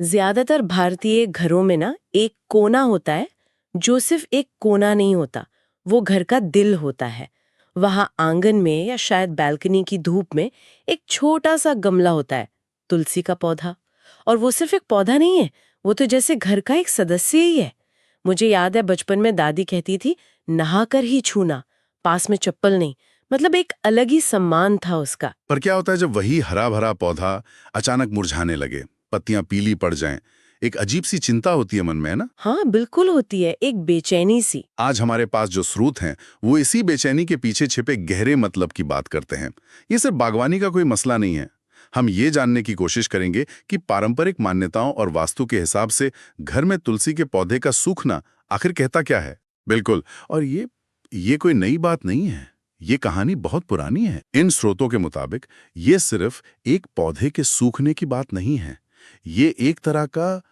ज्यादातर भारतीय घरों में ना एक कोना होता है, जो सिर्फ एक कोना नहीं होता, वो घर का दिल होता है। वहां आंगन में या शायद बालकनी की धूप में एक छोटा सा गमला होता है, तुलसी का पौधा। और वो सिर्फ एक पौधा नहीं है, वो तो जैसे घर का एक सदस्य ही है। मुझे याद है बचपन में दादी कहती थी, नहाकर ही छूना, पास में चप्पल नहीं। मतलब एक अलग ही सम्मान था उसका। पर क्या होता है जब वही हरा भरा पौधा अचानक मुरझाने लगे, पत्तियां पीली पड़ जाएं? एक अजीब सी चिंता होती है मन में, है ना? हाँ बिल्कुल होती है, एक बेचैनी सी। आज हमारे पास जो स्रोत हैं वो इसी बेचैनी के पीछे छिपे गहरे मतलब की बात करते हैं। ये सिर्फ बागवानी का कोई मसला नहीं है। हम ये जानने की कोशिश करेंगे कि पारंपरिक मान्यताओं और वास्तु के हिसाब से घर में तुलसी के पौधे का सूखना आखिर कहता क्या है। बिल्कुल। और ये कोई नई बात नहीं है। ये कहानी बहुत पुरानी है। इन स्रोतों के मुताबिक ये सिर्फ एक पौधे के सूखने की बात नहीं है। ये एक तरह का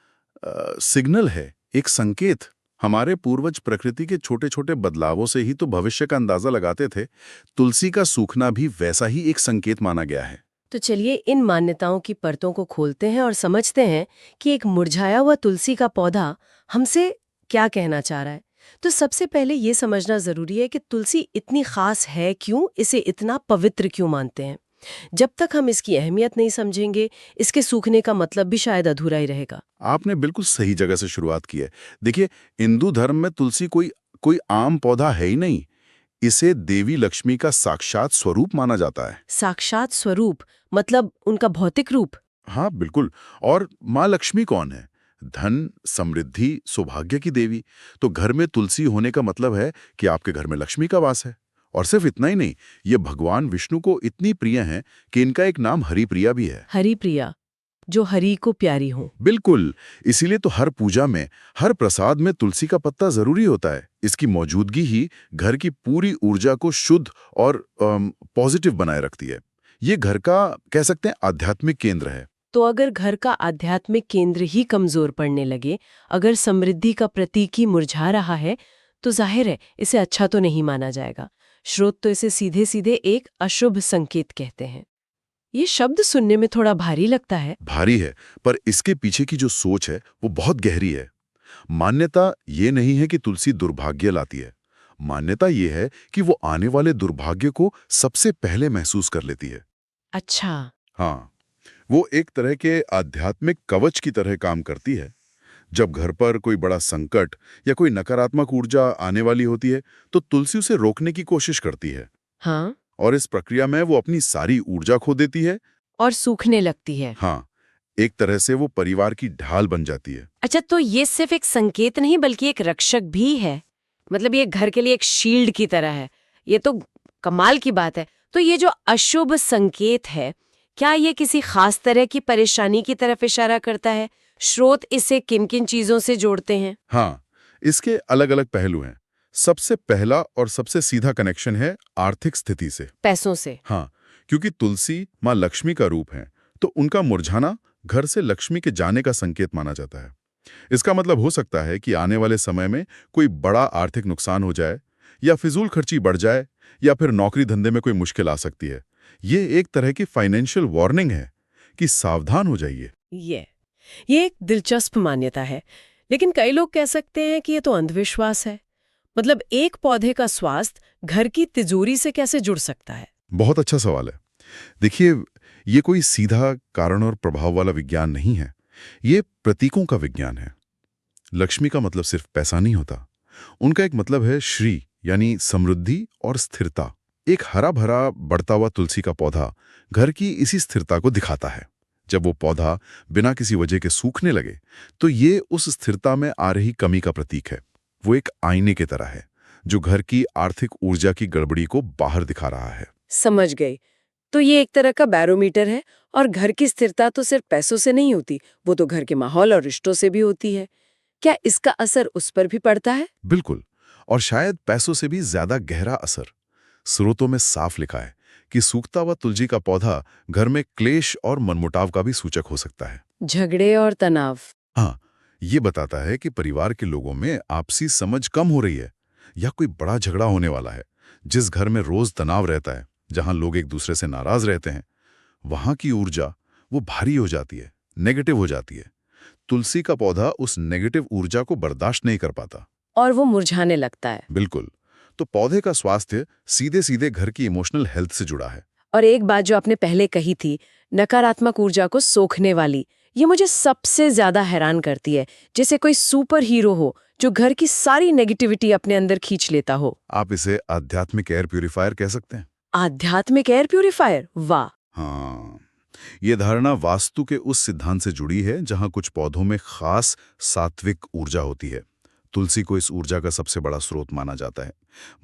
सिग्नल है, एक संकेत। हमारे पूर्वज प्रकृति के छोटे छोटे बदलावों से ही तो भविष्य का अंदाजा लगाते थे। तुलसी का सूखना भी वैसा ही एक संकेत माना गया है। तो चलिए इन मान्यताओं की परतों को खोलते हैं और समझते हैं कि एक मुरझाया हुआ तुलसी का पौधा हमसे क्या कहना चाह रहा है। तो सबसे पहले ये समझना जरूरी है कि तुलसी इतनी खास है क्यों, इसे इतना पवित्र क्यों मानते हैं। जब तक हम इसकी अहमियत नहीं समझेंगे, इसके सूखने का मतलब भी शायद अधूरा ही रहेगा। आपने बिल्कुल सही जगह से शुरुआत की है। देखिए, हिंदू धर्म में तुलसी कोई कोई आम पौधा है ही नहीं। इसे देवी लक्ष्मी का साक्षात स्वरूप माना जाता है। साक्षात स्वरूप मतलब उनका भौतिक रूप। हाँ, बिल्कुल। और माँ लक्ष्मी कौन है? धन, समृद्धि, सौभाग्य की देवी। तो घर में तुलसी होने का मतलब है कि आपके घर में लक्ष्मी का वास है। और सिर्फ इतना ही नहीं, ये भगवान विष्णु को इतनी प्रिय हैं कि इनका एक नाम हरिप्रिया भी है। हरिप्रिया, जो हरि को प्यारी हो। बिल्कुल। इसीलिए तो हर पूजा में, हर प्रसाद में तुलसी का पत्ता जरूरी होता है। इसकी मौजूदगी ही घर की पूरी ऊर्जा को शुद्ध और पॉजिटिव बनाए रखती है। ये घर का, कह सकते हैं, आध्यात्मिक केंद्र है। तो अगर घर का आध्यात्मिक केंद्र ही कमजोर पड़ने लगे, अगर समृद्धि का प्रतीक ही मुरझा रहा है, तो जाहिर है इसे अच्छा तो नहीं माना जाएगा। श्रोत तो इसे सीधे सीधे एक अशुभ संकेत कहते हैं। ये शब्द सुनने में थोड़ा भारी लगता है। भारी है, पर इसके पीछे की जो सोच है वो बहुत गहरी है। मान्यता ये नहीं है कि तुलसी दुर्भाग्य लाती है। मान्यता ये है कि वो आने वाले दुर्भाग्य को सबसे पहले महसूस कर लेती है। अच्छा। हाँ, वो एक तरह के आध्यात्मिक कवच की तरह काम करती है। जब घर पर कोई बड़ा संकट या कोई नकारात्मक ऊर्जा आने वाली होती है, तो तुलसी उसे रोकने की कोशिश करती है। हाँ। और इस प्रक्रिया में वो अपनी सारी ऊर्जा खो देती है। और सूखने लगती है। हाँ, एक तरह से वो परिवार की ढाल बन जाती है। अच्छा, तो ये सिर्फ एक संकेत नहीं बल्कि एक रक्षक भी है। मतलब ये घर के लिए एक शील्ड की तरह है। ये तो कमाल की बात है। तो ये जो अशुभ संकेत है, क्या ये किसी खास तरह की परेशानी की तरफ इशारा करता है? स्रोत इसे किन किन चीजों से जोड़ते हैं? हाँ, इसके अलग अलग पहलू हैं। सबसे पहला और सबसे सीधा कनेक्शन है आर्थिक स्थिति से। पैसों से। हाँ, क्योंकि तुलसी माँ लक्ष्मी का रूप है, तो उनका मुरझाना घर से लक्ष्मी के जाने का संकेत माना जाता है। इसका मतलब हो सकता है कि आने वाले समय में कोई बड़ा आर्थिक नुकसान हो जाए, या फिजूल खर्ची बढ़ जाए, या फिर नौकरी धंधे में कोई मुश्किल आ सकती है। ये एक तरह की फाइनेंशियल वार्निंग है कि सावधान हो जाइए। ये एक दिलचस्प मान्यता है, लेकिन कई लोग कह सकते हैं कि ये तो अंधविश्वास है। मतलब एक पौधे का स्वास्थ्य घर की तिजोरी से कैसे जुड़ सकता है? बहुत अच्छा सवाल है। देखिए, ये कोई सीधा कारण और प्रभाव वाला विज्ञान नहीं है। ये प्रतीकों का विज्ञान है। लक्ष्मी का मतलब सिर्फ पैसा नहीं होता। उनका एक मतलब है श्री, यानी समृद्धि और स्थिरता। एक हरा भरा बढ़ता हुआ तुलसी का पौधा घर की इसी स्थिरता को दिखाता है। जब वो पौधा बिना किसी वजह के सूखने लगे, तो ये उस स्थिरता में आ रही कमी का प्रतीक है। वो एक आईने की तरह है, जो घर की आर्थिक ऊर्जा की गड़बड़ी को बाहर दिखा रहा है। समझ गई। तो ये एक तरह का बैरोमीटर है। और घर की स्थिरता तो सिर्फ पैसों से नहीं होती, वो तो घर के माहौल और रिश्तों से भी होती है। क्या इसका असर उस पर भी पड़ता है? बिल्कुल। और शायद पैसों से भी ज्यादा गहरा असर। स्रोतों में साफ लिखा है कि सूखता हुआ तुलसी का पौधा घर में क्लेश और मनमुटाव का भी सूचक हो सकता है। झगड़े और तनाव। हाँ, ये बताता है कि परिवार के लोगों में आपसी समझ कम हो रही है, या कोई बड़ा झगड़ा होने वाला है। जिस घर में रोज तनाव रहता है, जहां लोग एक दूसरे से नाराज रहते हैं, वहां की ऊर्जा वो भारी हो जाती है, नेगेटिव हो जाती है। तुलसी का पौधा उस नेगेटिव ऊर्जा को बर्दाश्त नहीं कर पाता। और वो मुरझाने लगता है। बिल्कुल। तो पौधे का स्वास्थ्य सीधे सीधे घर की इमोशनल हेल्थ से जुड़ा है। और एक बात जो आपने पहले कही थी, नकारात्मक ऊर्जा को सोखने वाली, ये मुझे सबसे ज्यादा हैरान करती है। जैसे कोई सुपर हीरो हो जो घर की सारी नेगेटिविटी अपने अंदर खींच लेता हो। आप इसे आध्यात्मिक एयर प्यूरिफायर कह सकते हैं। आध्यात्मिक एयर प्यूरिफायर, वाह। हाँ, ये धारणा वास्तु के उस सिद्धांत से जुड़ी है जहां कुछ पौधों में खास सात्विक ऊर्जा होती है। तुलसी को इस ऊर्जा का सबसे बड़ा स्रोत माना जाता है।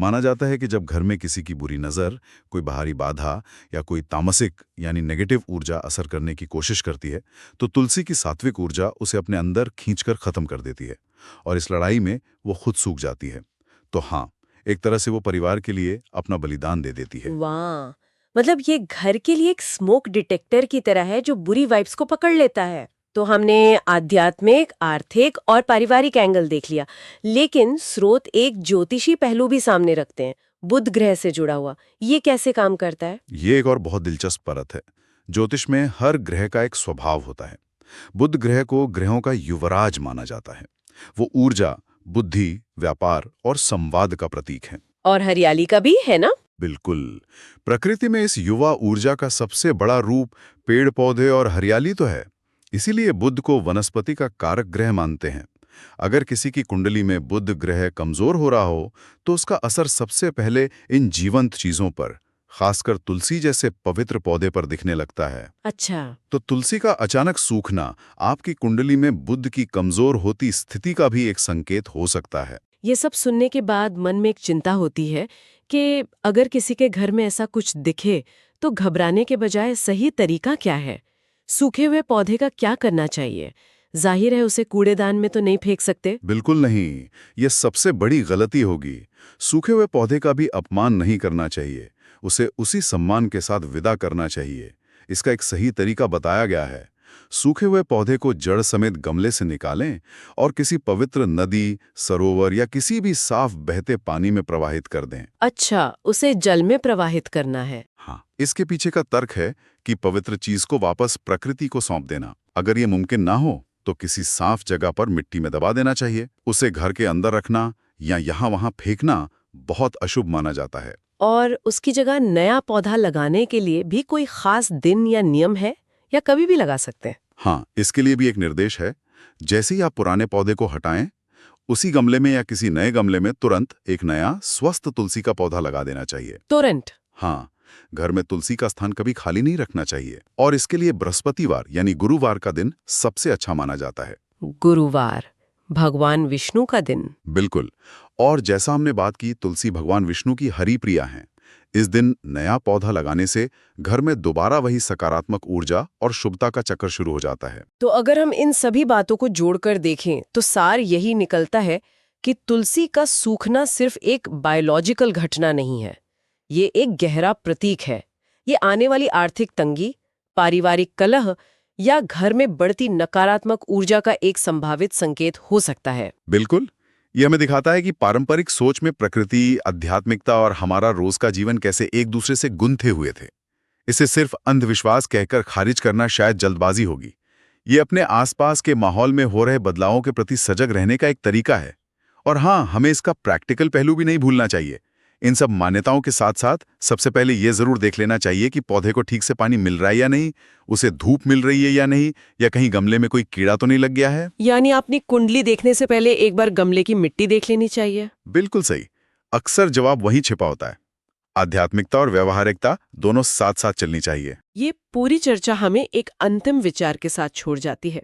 माना जाता है कि जब घर में किसी की बुरी नज़र, कोई बाहरी बाधा या कोई तामसिक यानी नेगेटिव ऊर्जा असर करने की कोशिश करती है, तो तुलसी की सात्विक ऊर्जा उसे अपने अंदर खींचकर खत्म कर देती है और इस लड़ाई में वो खुद सूख जाती है। तो हाँ, एक तरह से वो परिवार के लिए अपना बलिदान दे देती है। वाह, मतलब ये घर के लिए एक स्मोक डिटेक्टर की तरह है जो बुरी वाइब्स को पकड़ लेता है। तो हमने आध्यात्मिक, आर्थिक और पारिवारिक एंगल देख लिया, लेकिन स्रोत एक ज्योतिषी पहलू भी सामने रखते हैं, बुध ग्रह से जुड़ा हुआ। ये कैसे काम करता है? ये एक और बहुत दिलचस्प परत है। ज्योतिष में हर ग्रह का एक स्वभाव होता है। बुध ग्रह को ग्रहों का युवराज माना जाता है। वो ऊर्जा, बुद्धि, व्यापार और संवाद का प्रतीक है। और हरियाली का भी है ना? बिल्कुल। प्रकृति में इस युवा ऊर्जा का सबसे बड़ा रूप पेड़ पौधे और हरियाली तो है। इसीलिए बुध को वनस्पति का कारक ग्रह मानते हैं। अगर किसी की कुंडली में बुध ग्रह कमजोर हो रहा हो तो उसका असर सबसे पहले इन जीवंत चीजों पर, खासकर तुलसी जैसे पवित्र पौधे पर दिखने लगता है। अच्छा। तो तुलसी का अचानक सूखना आपकी कुंडली में बुध की कमजोर होती स्थिति का भी एक संकेत हो सकता है। ये सब सुनने के बाद मन में एक चिंता होती है कि अगर किसी के घर में ऐसा कुछ दिखे तो घबराने के बजाय सही तरीका क्या है? सूखे हुए पौधे का क्या करना चाहिए? जाहिर है उसे कूड़ेदान में तो नहीं फेंक सकते। बिल्कुल नहीं, ये सबसे बड़ी गलती होगी। सूखे हुए पौधे का भी अपमान नहीं करना चाहिए, उसे उसी सम्मान के साथ विदा करना चाहिए। इसका एक सही तरीका बताया गया है। सूखे हुए पौधे को जड़ समेत गमले से निकालें और किसी पवित्र नदी, सरोवर या किसी भी साफ बहते पानी में प्रवाहित कर दें। अच्छा, उसे जल में प्रवाहित करना है। हाँ, इसके पीछे का तर्क है कि पवित्र चीज को वापस प्रकृति को सौंप देना। अगर ये मुमकिन ना हो तो किसी साफ जगह पर मिट्टी में दबा देना चाहिए। उसे घर के अंदर रखना या यहाँ-वहाँ फेंकना बहुत अशुभ माना जाता है। और उसकी जगह नया पौधा लगाने के लिए भी कोई खास दिन या नियम है या कभी भी लगा सकते हैं? हाँ, इसके लिए भी एक निर्देश है। जैसे ही आप पुराने पौधे को हटाएं, उसी गमले में या किसी नए गमले में तुरंत एक नया स्वस्थ तुलसी का पौधा लगा देना चाहिए। तुरंत? हाँ, घर में तुलसी का स्थान कभी खाली नहीं रखना चाहिए और इसके लिए बृहस्पतिवार यानी गुरुवार का दिन सबसे अच्छा माना जाता है। गुरुवार, भगवान विष्णु का दिन। बिल्कुल। और जैसा हमने बात की, तुलसी भगवान विष्णु की हरि प्रिया हैं। इस दिन नया पौधा लगाने से घर में दोबारा वही सकारात्मक ऊर्जा और शुभता का चक्र शुरू हो जाता है। तो अगर हम इन सभी बातों को जोड़कर देखें तो सार यही निकलता है कि तुलसी का सूखना सिर्फ एक बायोलॉजिकल घटना नहीं है, ये एक गहरा प्रतीक है। ये आने वाली आर्थिक तंगी, पारिवारिक कलह या घर में बढ़ती नकारात्मक ऊर्जा का एक संभावित संकेत हो सकता है। बिल्कुल। ये हमें दिखाता है कि पारंपरिक सोच में प्रकृति, आध्यात्मिकता और हमारा रोज का जीवन कैसे एक दूसरे से गुंथे हुए थे। इसे सिर्फ अंधविश्वास कहकर खारिज करना शायद जल्दबाजी होगी। ये अपने आसपास के माहौल में हो रहे बदलावों के प्रति सजग रहने का एक तरीका है। और हाँ, हमें इसका प्रैक्टिकल पहलू भी नहीं भूलना चाहिए। इन सब मान्यताओं के साथ साथ सबसे पहले ये जरूर देख लेना चाहिए कि पौधे को ठीक से पानी मिल रहा है या नहीं, उसे धूप मिल रही है या नहीं, या कहीं गमले में कोई कीड़ा तो नहीं लग गया है। यानी अपनी कुंडली देखने से पहले एक बार गमले की मिट्टी देख लेनी चाहिए। बिल्कुल सही। अक्सर जवाब वहीं छिपा होता है। आध्यात्मिकता और व्यावहारिकता दोनों साथ साथ चलनी चाहिए। ये पूरी चर्चा हमें एक अंतिम विचार के साथ छोड़ जाती है।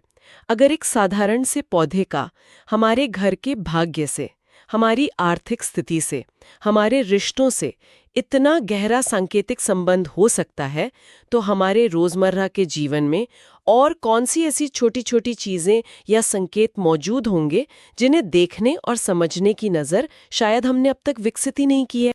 अगर एक साधारण से पौधे का हमारे घर के भाग्य से, हमारी आर्थिक स्थिति से, हमारे रिश्तों से इतना गहरा सांकेतिक संबंध हो सकता है, तो हमारे रोजमर्रा के जीवन में और कौन सी ऐसी छोटी छोटी चीजें या संकेत मौजूद होंगे जिन्हें देखने और समझने की नज़र शायद हमने अब तक विकसित ही नहीं की है।